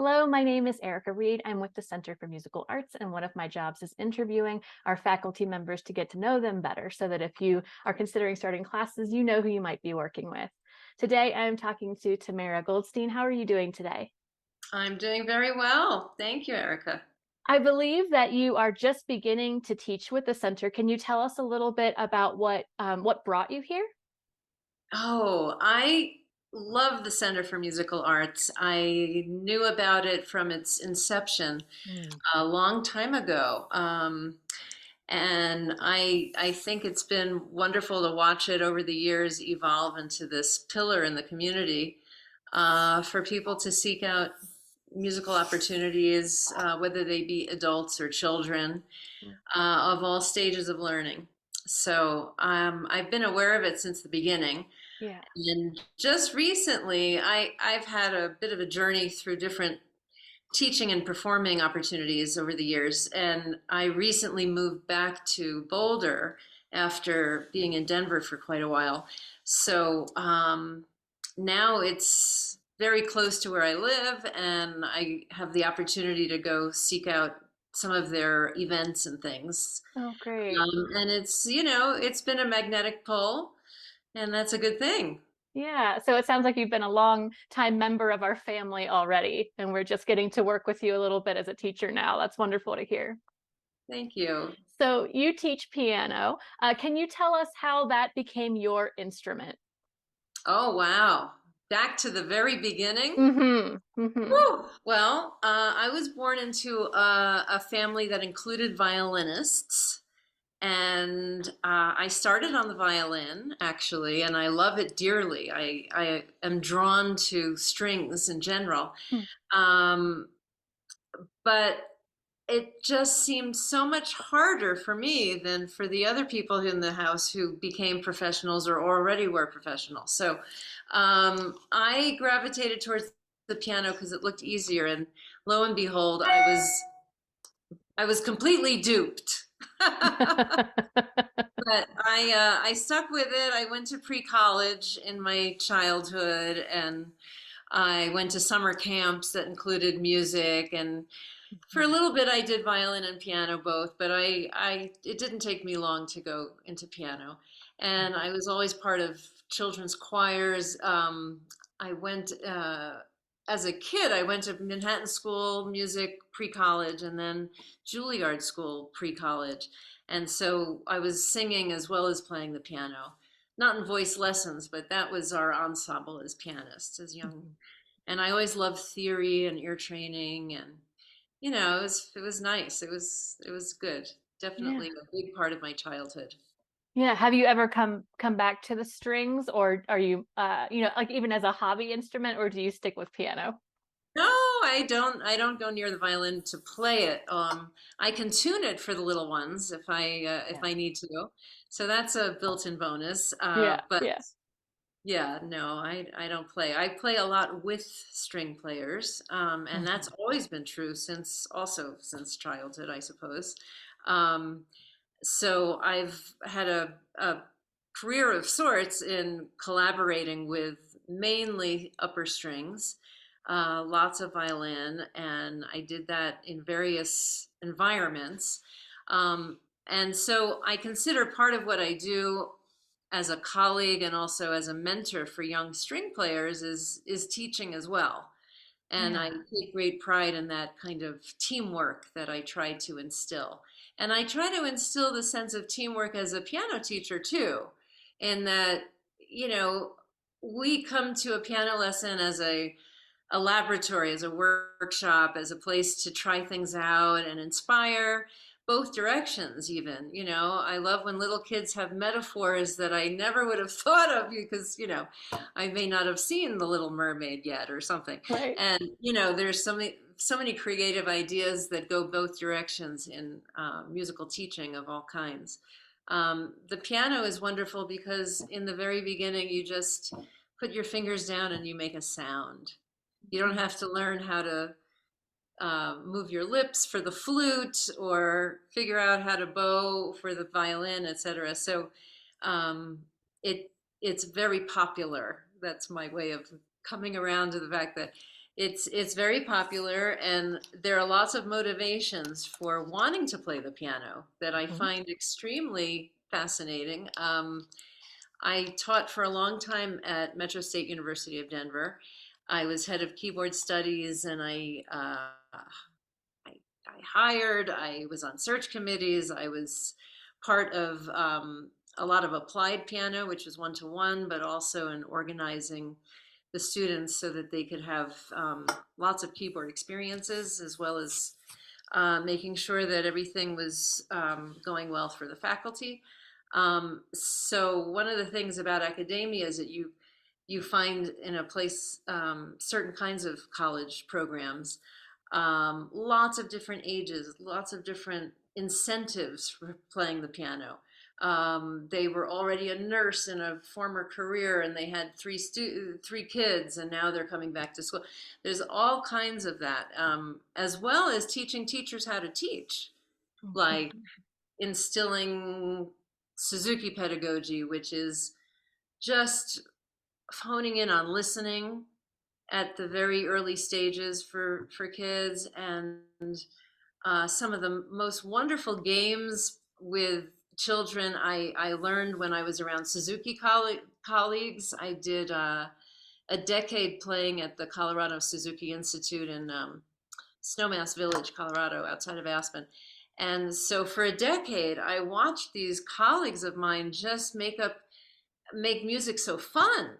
Hello, my name is Erica Reed. I'm with the Center for Musical Arts, and one of my jobs is interviewing our faculty members to get to know them better so that if you are considering starting classes, you know who you might be working with. Today, I'm talking to Tamara Goldstein. How are you doing today? I'm doing very well. Thank you, Erica. I believe that you are just beginning to teach with the center. Can you tell us a little bit about what brought you here? Oh, I love the Center for Musical Arts. I knew about it from its inception Mm. a long time ago. And I think it's been wonderful to watch it over the years evolve into this pillar in the community for people to seek out musical opportunities, whether they be adults or children, of all stages of learning. So I've been aware of it since the beginning. Yeah. And just recently, I've had a bit of a journey through different teaching and performing opportunities over the years. And I recently moved back to Boulder after being in Denver for quite a while. So now it's very close to where I live, and I have the opportunity to go seek out some of their events and things. Oh, great. And it's been a magnetic pull, and that's a good thing. Yeah, so it sounds like you've been a long time member of our family already, and we're just getting to work with you a little bit as a teacher now. That's wonderful to hear. Thank you. So you teach piano. Can you tell us how that became your instrument? Oh, wow. Back to the very beginning. Mm-hmm. Mm-hmm. Whew. Well, I was born into a family that included violinists, and I started on the violin actually, and I love it dearly. I am drawn to strings in general, um, but it just seemed so much harder for me than for the other people in the house who became professionals or already were professionals. So I gravitated towards the piano because it looked easier, and lo and behold, I was completely duped. But I stuck with it. I went to pre-college in my childhood, and I went to summer camps that included music, and for a little bit I did violin and piano both, but I it didn't take me long to go into piano. And I was always part of children's choirs. I went as a kid, I went to Manhattan School Music pre-college and then Juilliard School pre-college. And so I was singing as well as playing the piano. Not in voice lessons, but that was our ensemble as pianists, as young. And I always loved theory and ear training, and it was nice. It was good. Yeah. Definitely a big part of my childhood. Yeah. Have you ever come back to the strings, or are you like even as a hobby instrument, or do you stick with piano? No, I don't go near the violin to play it. I can tune it for the little ones if Yeah. I need to. So that's a built-in bonus. Yeah. But Yeah. yeah, no, I don't play. I play a lot with string players, and that's Mhm. always been true since childhood, I suppose. Um, so I've had a career of sorts in collaborating with mainly upper strings, lots of violin, and I did that in various environments. Um, and so I consider part of what I do as a colleague and also as a mentor for young string players is teaching as well. And I Yeah. take great pride in that kind of teamwork that I try to instill. And I try to instill the sense of teamwork as a piano teacher too, in that, you know, we come to a piano lesson as a laboratory, as a workshop, as a place to try things out and inspire both directions, even. I love when little kids have metaphors that I never would have thought of because, I may not have seen The Little Mermaid yet or something. Right. And, there's so many creative ideas that go both directions in musical teaching of all kinds. The piano is wonderful because in the very beginning, you just put your fingers down and you make a sound. You don't have to learn how to move your lips for the flute or figure out how to bow for the violin, etc. So um, it it's very popular. That's my way of coming around to the fact that It's very popular, and there are lots of motivations for wanting to play the piano that I Mhm. find extremely fascinating. I taught for a long time at Metro State University of Denver. I was head of keyboard studies, and I, I hired. I was on search committees. I was part of a lot of applied piano, which was one to one, but also in organizing the students so that they could have lots of keyboard experiences, as well as making sure that everything was going well for the faculty. So one of the things about academia is that you find in a place certain kinds of college programs, lots of different ages, lots of different incentives for playing the piano. They were already a nurse in a former career, and they had three kids, and now they're coming back to school. There's all kinds of that, as well as teaching teachers how to teach, like Mhm. instilling Suzuki pedagogy, which is just honing in on listening at the very early stages for kids, and some of the most wonderful games with children I learned when I was around Suzuki colleagues. I did a decade playing at the Colorado Suzuki Institute in Snowmass Village, Colorado, outside of Aspen. And so for a decade, I watched these colleagues of mine just make music so fun.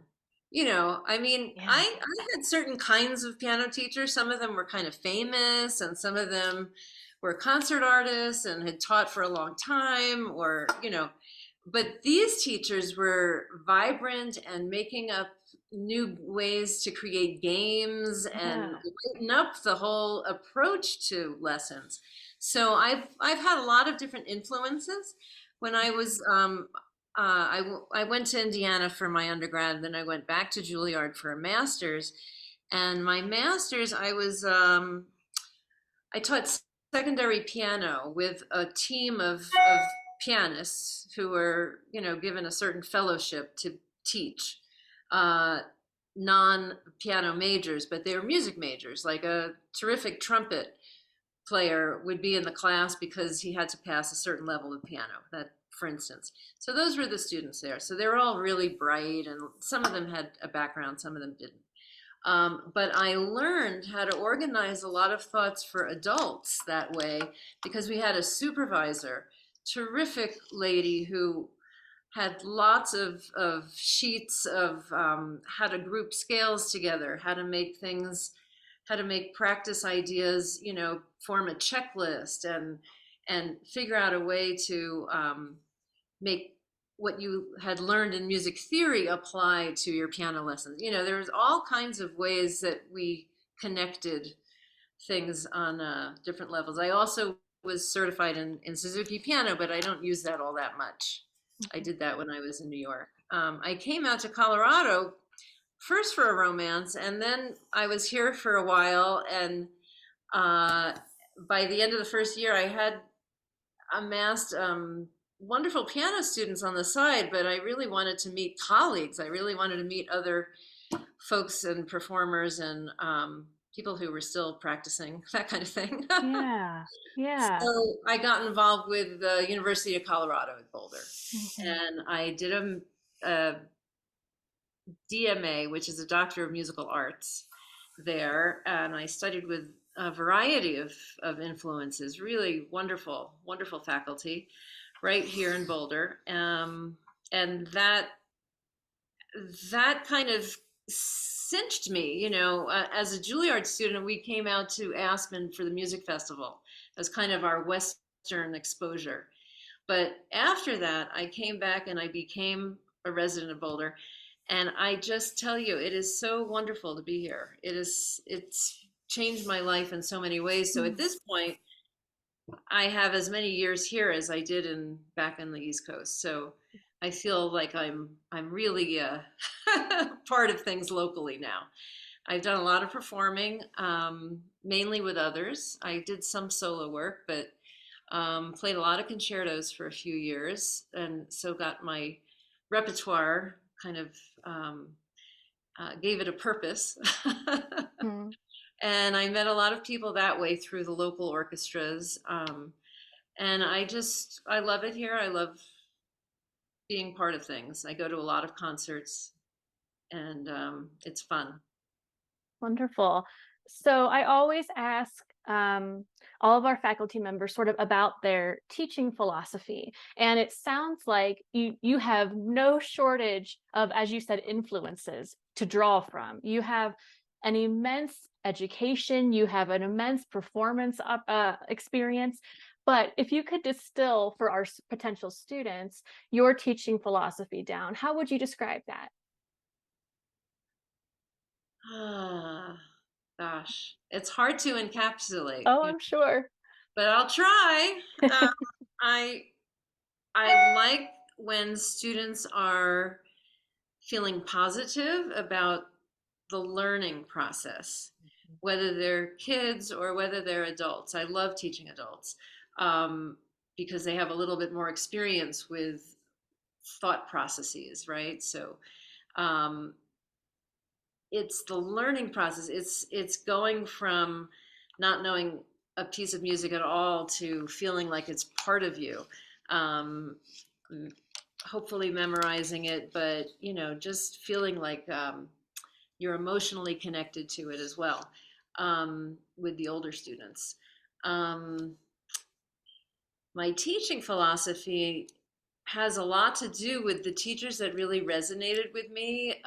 I mean, Yeah. I had certain kinds of piano teachers. Some of them were kind of famous, and some of them were concert artists and had taught for a long time, but these teachers were vibrant and making up new ways to create games and Yeah. lighten up the whole approach to lessons. So I've had a lot of different influences. When I was I went to Indiana for my undergrad, and then I went back to Juilliard for a master's. And my master's, I taught secondary piano with a team of pianists who were, given a certain fellowship to teach non-piano majors, but they were music majors. Like a terrific trumpet player would be in the class because he had to pass a certain level of piano, that for instance. So those were the students there. So they were all really bright, and some of them had a background, some of them didn't. But I learned how to organize a lot of thoughts for adults that way because we had a supervisor, terrific lady who had lots of sheets of how to group scales together, how to make practice ideas, form a checklist and figure out a way to make what you had learned in music theory apply to your piano lessons. There was all kinds of ways that we connected things on different levels. I also was certified in Suzuki piano, but I don't use that all that much. I Mhm. did that when I was in New York. I came out to Colorado first for a romance, and then I was here for a while. And uh, by the end of the first year, I had amassed wonderful piano students on the side, but I really wanted to meet colleagues. I really wanted to meet other folks and performers and people who were still practicing, that kind of thing. Yeah. Yeah. So I got involved with the University of Colorado at Boulder, Mhm. and I did a DMA, which is a Doctor of Musical Arts there, and I studied with a variety of influences, really wonderful, wonderful faculty right here in Boulder. And that kind of cinched me, as a Juilliard student, we came out to Aspen for the music festival as kind of our Western exposure. But after that, I came back and I became a resident of Boulder. And I just tell you, it is so wonderful to be here. It's changed my life in so many ways. So at Mm. this point, I have as many years here as I did in back on the East Coast. So I feel like I'm really part of things locally now. I've done a lot of performing, mainly with others. I did some solo work, but played a lot of concertos for a few years, and so got my repertoire kind of um, gave it a purpose. Hmm. And I met a lot of people that way through the local orchestras. And I love it here. I love being part of things. I go to a lot of concerts, and it's fun. Wonderful. So I always ask all of our faculty members sort of about their teaching philosophy. And it sounds like you have no shortage of, as you said, influences to draw from. You have an immense education, you have an immense performance experience. But if you could distill for our potential students your teaching philosophy down, how would you describe that? Ah, gosh, it's hard to encapsulate, Oh, I'm sure. but I'll try. Um, I I like when students are feeling positive about the learning process, whether they're kids or whether they're adults. I love teaching adults um, because they have a little bit more experience with thought processes, right? So um, it's the learning process. It's going from not knowing a piece of music at all to feeling like it's part of you. Um, Hopefully memorizing it, but just feeling like you're emotionally connected to it as well with the older students. Um, my teaching philosophy has a lot to do with the teachers that really resonated with me.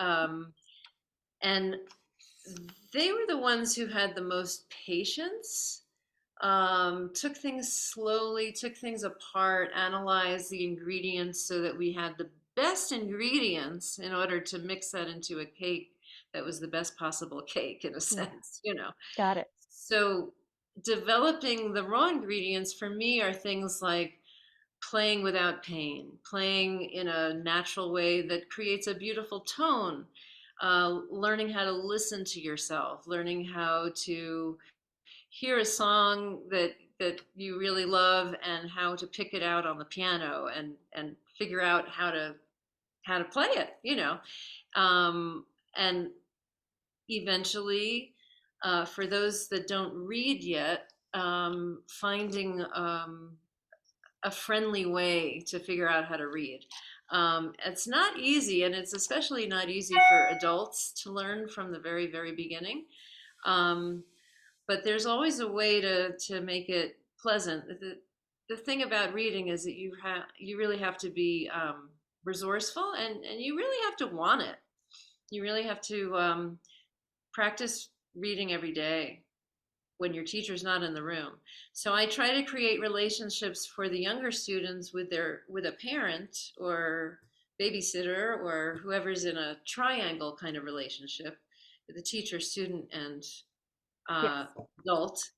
And they were the ones who had the most patience, took things slowly, took things apart, analyzed the ingredients so that we had the best ingredients in order to mix that into a cake that was the best possible cake, in a Yeah, sense. got it. So developing the raw ingredients for me are things like playing without pain, playing in a natural way that creates a beautiful tone, learning how to listen to yourself, learning how to hear a song that you really love and how to pick it out on the piano and figure out how to play it. um, and eventually, for those that don't read yet, finding a friendly way to figure out how to read. It's not easy, and it's especially not easy for adults to learn from the very, very beginning. Um, but there's always a way to make it pleasant. The thing about reading is that you really have to be resourceful, and you really have to want it. You really have to practice reading every day when your teacher's not in the room. So I try to create relationships for the younger students with a parent or babysitter or whoever's in a triangle kind of relationship, the teacher, student, and Yes. uh, adult,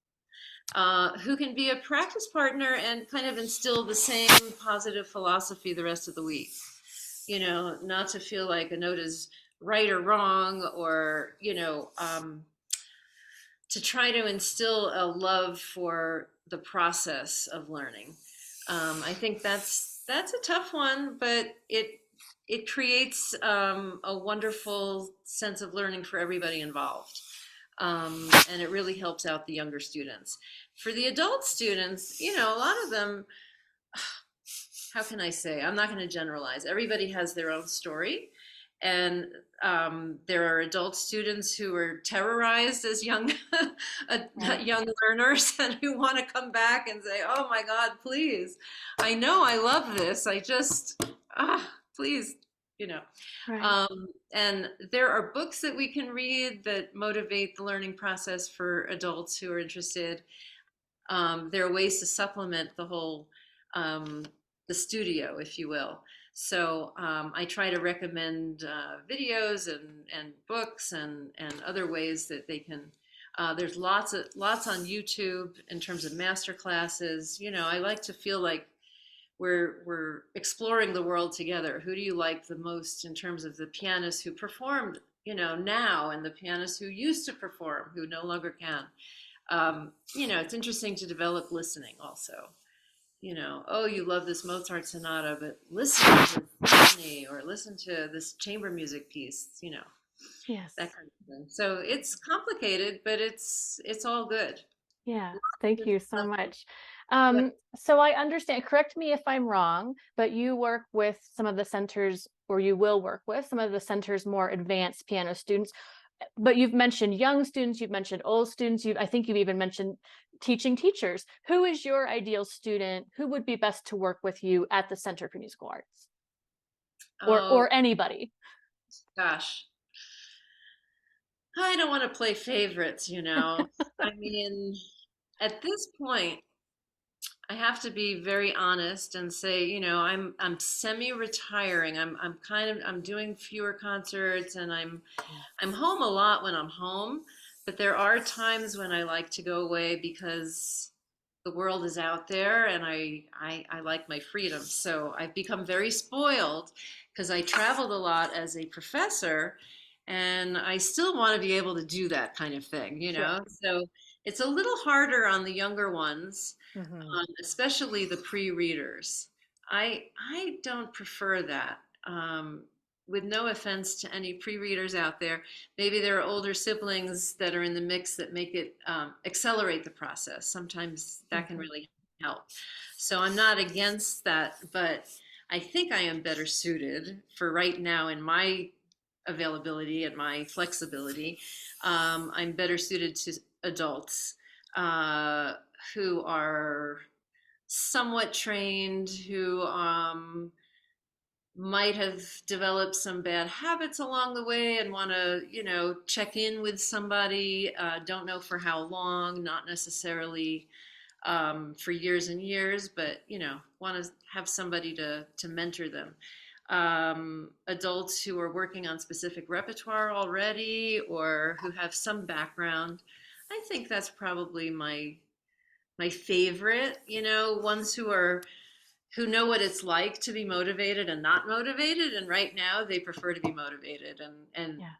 who can be a practice partner and kind of instill the same positive philosophy the rest of the week. Not to feel like a note is right or wrong, or to try to instill a love for the process of learning. I think that's a tough one, but it creates a wonderful sense of learning for everybody involved. And it really helps out the younger students. For the adult students, a lot of them, how can I say? I'm not going to generalize. Everybody has their own story. And there are adult students who are terrorized as young Right. young learners and who want to come back and say, "Oh my God, please! I know I love this. I just please, you know." Right. And there are books that we can read that motivate the learning process for adults who are interested. There are ways to supplement um, the studio, if you will. So I try to recommend videos and books and other ways that they can. There's lots on YouTube in terms of master classes. I like to feel like we're exploring the world together. Who do you like the most in terms of the pianists who performed, now, and the pianists who used to perform who no longer can? It's interesting to develop listening also. Oh, you love this Mozart sonata, but listen to this symphony or listen to this chamber music piece. Yes. that kind of thing. So it's complicated, but it's all good. Yeah, thank you so much. Yep. So I understand, correct me if I'm wrong, but you work with some of the centers, or you will work with some of the center's more advanced piano students, but you've mentioned young students, you've mentioned old students, I think you've even mentioned teaching teachers. Who is your ideal student? Who would be best to work with you at the Center for Musical Arts? Oh Or anybody? gosh, I don't want to play favorites, you know. I mean, at this point, I have to be very honest and say, you know, I'm semi-retiring. I'm doing fewer concerts and I'm home a lot when I'm home, but there are times when I like to go away because the world is out there and I like my freedom. So I've become very spoiled because I traveled a lot as a professor and I still want to be able to do that kind of thing, you Sure. know? So it's a little harder on the younger ones, Hmm. especially the pre-readers. I don't prefer that. With no offense to any pre-readers out there, maybe there are older siblings that are in the mix that make it accelerate the process. Sometimes that can Hmm. really help. So I'm not against that, but I think I am better suited for right now in my availability and my flexibility. I'm better suited to adults uh, who are somewhat trained, who might have developed some bad habits along the way and want to, you know, check in with somebody, don't know for how long, not necessarily for years and years, but, you know, want to have somebody to mentor them. Adults who are working on specific repertoire already or who have some background. I think that's probably my favorite, you know, ones who know what it's like to be motivated and not motivated, and right now they prefer to be motivated and Yeah,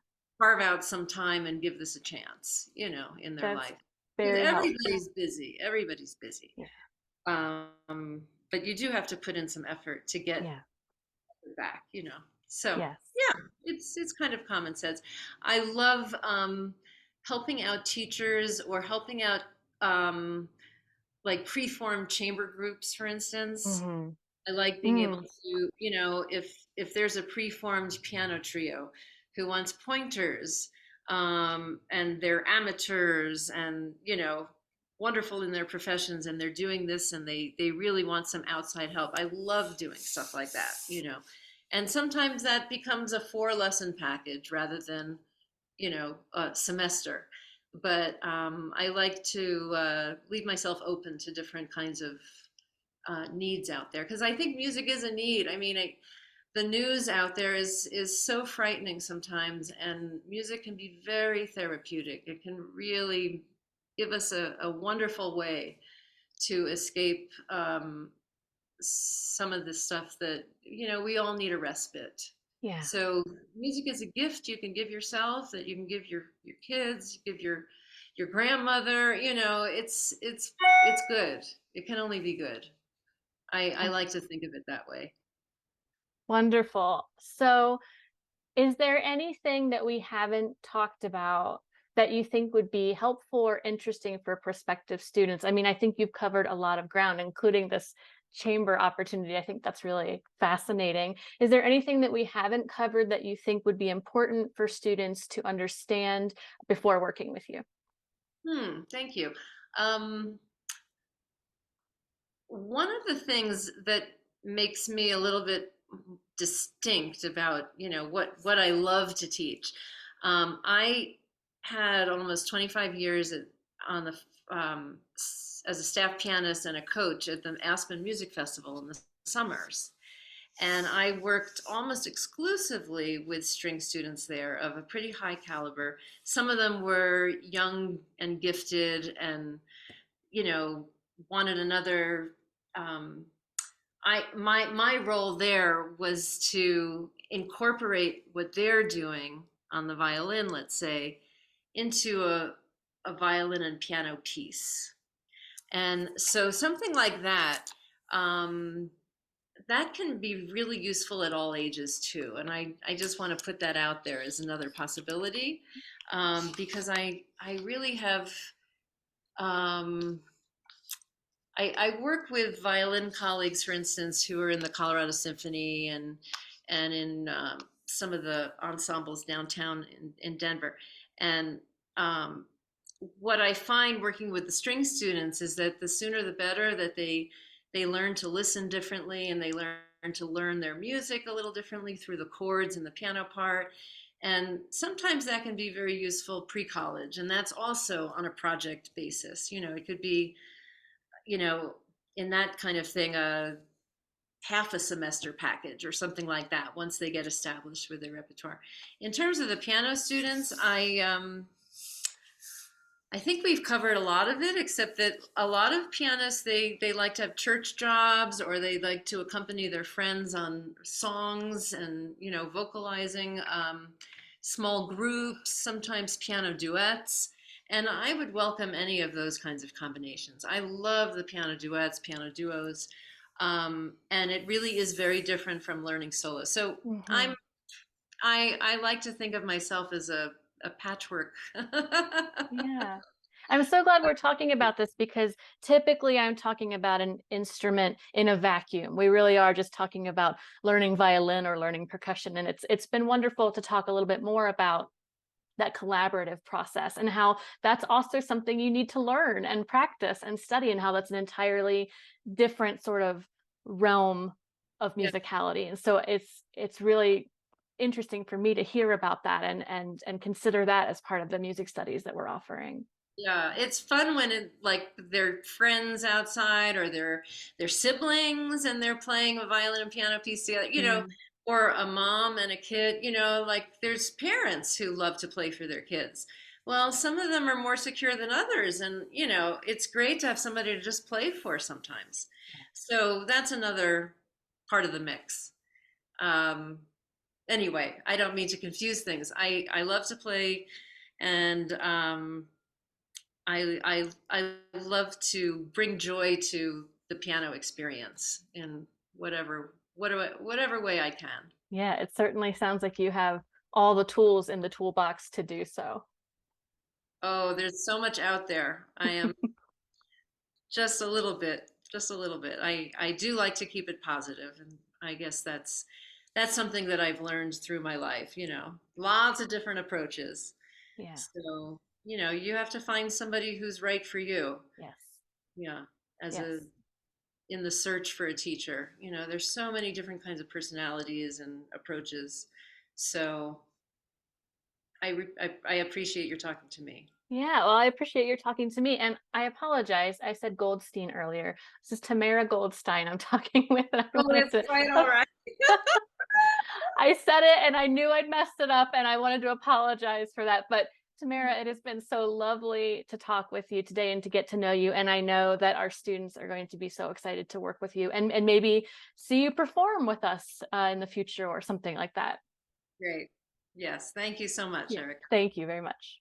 carve out some time and give this a chance, you know, in their that's life. Because very helpful. everybody's busy. Yeah, But you do have to put in some effort to get yeah, it back, you know. So yes. yeah, it's kind of common sense. I love helping out teachers or helping out um, like preformed chamber groups, for instance. Hmm. I like being able Mm. to, you know, if there's a preformed piano trio who wants pointers, and they're amateurs and, you know, wonderful in their professions and they're doing this and they really want some outside help. I love doing stuff like that, you know. And sometimes that becomes a 4 lesson package rather than, you know, a semester. But I like to leave myself open to different kinds of needs out there because I think music is a need. I mean, the news out there is so frightening sometimes, and music can be very therapeutic. It can really give us a wonderful way to escape some of the stuff that, you know, we all need a respite. Yeah. So music is a gift you can give yourself, that you can give your kids, give your grandmother. You know, it's good. It can only be good. I like to think of it that way. Wonderful. So, is there anything that we haven't talked about that you think would be helpful or interesting for prospective students? I mean, I think you've covered a lot of ground, including this chamber opportunity. I think that's really fascinating. Is there anything that we haven't covered that you think would be important for students to understand before working with you? Thank you. Um, One of the things that makes me a little bit distinct about, you know, what I love to teach. I had almost 25 years on the as a staff pianist and a coach at the Aspen Music Festival in the summers. And I worked almost exclusively with string students there of a pretty high caliber. Some of them were young and gifted and, you know, wanted another. Um, my role there was to incorporate what they're doing on the violin, let's say, into a violin and piano piece. And so something like that, um, that can be really useful at all ages too. And I just want to put that out there as another possibility, because I really have, um, I work with violin colleagues, for instance, who are in the Colorado Symphony and in some of the ensembles downtown in Denver. And um, what I find working with the string students is that the sooner the better, that they learn to listen differently, and they learn to learn their music a little differently through the chords and the piano part. And sometimes that can be very useful pre-college, and that's also on a project basis. It could be, you know, in that kind of thing, a half a semester package or something like that once they get established with their repertoire. In terms of the piano students, I think we've covered a lot of it, except that a lot of pianists, they like to have church jobs, or they like to accompany their friends on songs and vocalizing, small groups, sometimes piano duets. And I would welcome any of those kinds of combinations. I love the piano duets, piano duos, and it really is very different from learning solo. So Mhm. I'm I like to think of myself as a patchwork. Yeah. I'm so glad we're talking about this because typically I'm talking about an instrument in a vacuum. We really are just talking about learning violin or learning percussion. And it's been wonderful to talk a little bit more about that collaborative process and how that's also something you need to learn and practice and study, and how that's an entirely different sort of realm of Yeah. musicality. And so it's really interesting for me to hear about that and consider that as part of the music studies that we're offering. Yeah, it's fun when like their friends outside, or their siblings, and they're playing a violin and piano piece together, Mm, or a mom and a kid, like there's parents who love to play for their kids. Well, some of them are more secure than others, and it's great to have somebody to just play for sometimes. So that's another part of the mix. Um, anyway, I don't mean to confuse things. I love to play, and I love to bring joy to the piano experience in whatever way I can. yeah, it certainly sounds like you have all the tools in the toolbox to do so. Oh, there's so much out there. I am just a little bit. I do like to keep it positive, and I guess that's something that I've learned through my life. Lots of different approaches. Yeah. So, you have to find somebody who's right for you. Yes. Yeah, as a Yes. in the search for a teacher. There's so many different kinds of personalities and approaches. So I appreciate your talking to me. Yeah, well, I appreciate your talking to me. And I apologize. I said Goldstein earlier. This is Tamara Goldstein I'm talking with. And I Oh, wanted it's to, quite all right. I said it and I knew I'd messed it up and I wanted to apologize for that. But Tamara, it has been so lovely to talk with you today and to get to know you. And I know that our students are going to be so excited to work with you and maybe see you perform with us in the future or something like that. Great. Yes. Thank you so much, Yeah. Eric. Thank you very much.